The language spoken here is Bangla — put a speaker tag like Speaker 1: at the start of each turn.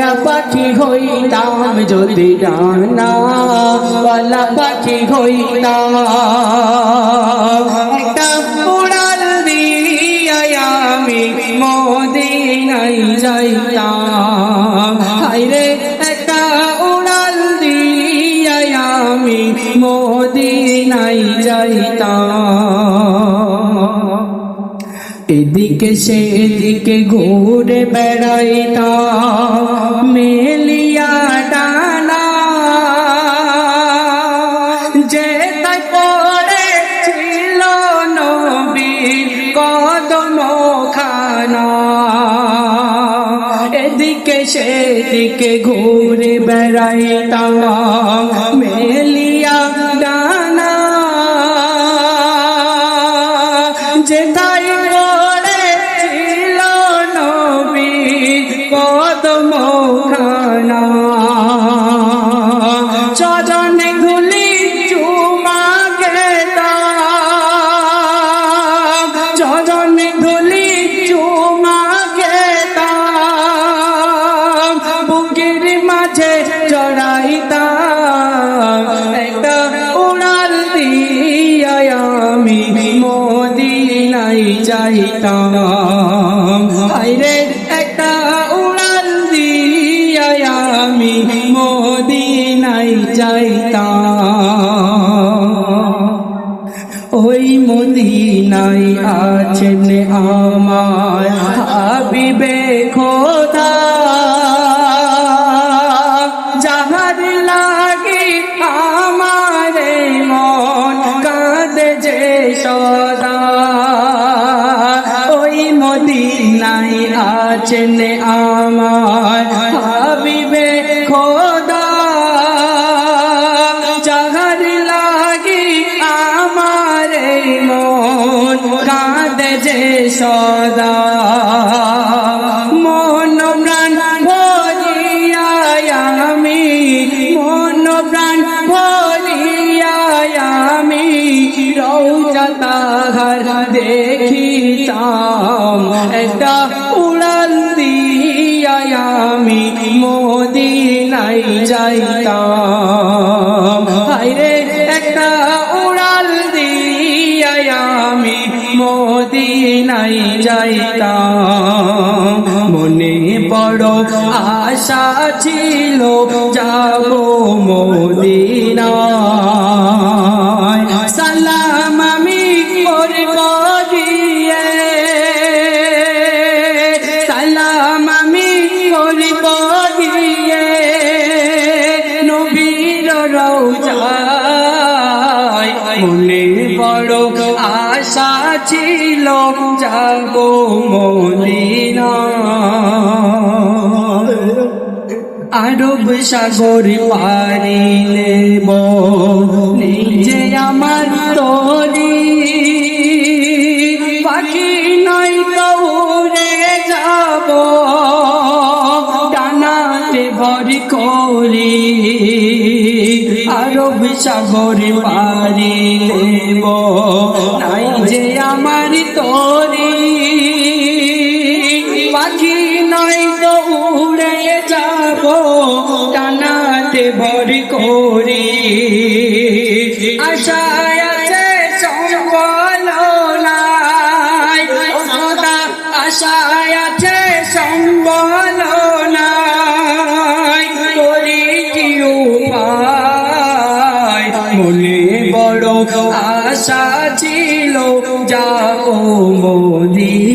Speaker 1: ওড়া পাখি হইতাম যদি ডানাওয়ালা পাখি হইতাম একটা উড়াল দিয়া আমি মদিনায় যাইতাম হায়রে একটা উড়াল দিয়া আমি মদিনায় যাইতাম এদিকে সেদিকে ঘুরে বেড়াইতাম মেলিয়া ডানা যেথায় পড়েছিল নবীর কদমখানা এদিকে সেদিকে ঘুরে বেড়াইতাম মেলিয়া ডানা যেথায় কদমখানা চরণে ধুলি চুমা খেতাম চরণে ধুলি চুমা খেতাম বুকের মাঝে চড়াইতাম একটা উড়াল দিয়া আমি মদিনায় যাইতাম হায়রে একটা আমি মদিনায় যাইতাম ওই মদিনায় আছেন আমার হাবিবে খোদা যাহার লাগি আমার মন কাঁদে যে সদা ওই মদিনায় আছেন আমার হাবিবে খোদা যাহার লাগি আমার মন কাঁদে যে সদা মন প্রাণ ভরিয়া আমি মন প্রাণ ভরিয়া আমি রওজা তাহার দেখিতাম একটা উড়াল দিয়া আমি মদিনায় যাইতাম হায়রে একটা উড়াল দিয়া আমি মদিনায় যাইতাম মনে বড় আশা ছিল যাব মদিনায় সালাম আমি করব গিয়ে সালাম আমি করব গিয়ে নবীর রওজায় মনে বড় আশা ছিল যাব মদিনায় আরব সাগর পাড়ি নেব নিজে আমার তরি পাখি নয় তো উড়ে যাব ডানাতে ভরি করি আরব সাগর পাড়ি নেব নাই যে আমার তরি পাখি নয় তো উড়ে যাব ডানাতে ভরি করি আশায় আছে সম্বল নাই আশায় আছে সম্বল নাই করি কি উপায় মনে বড় আশা ছিল যাব মদিনায়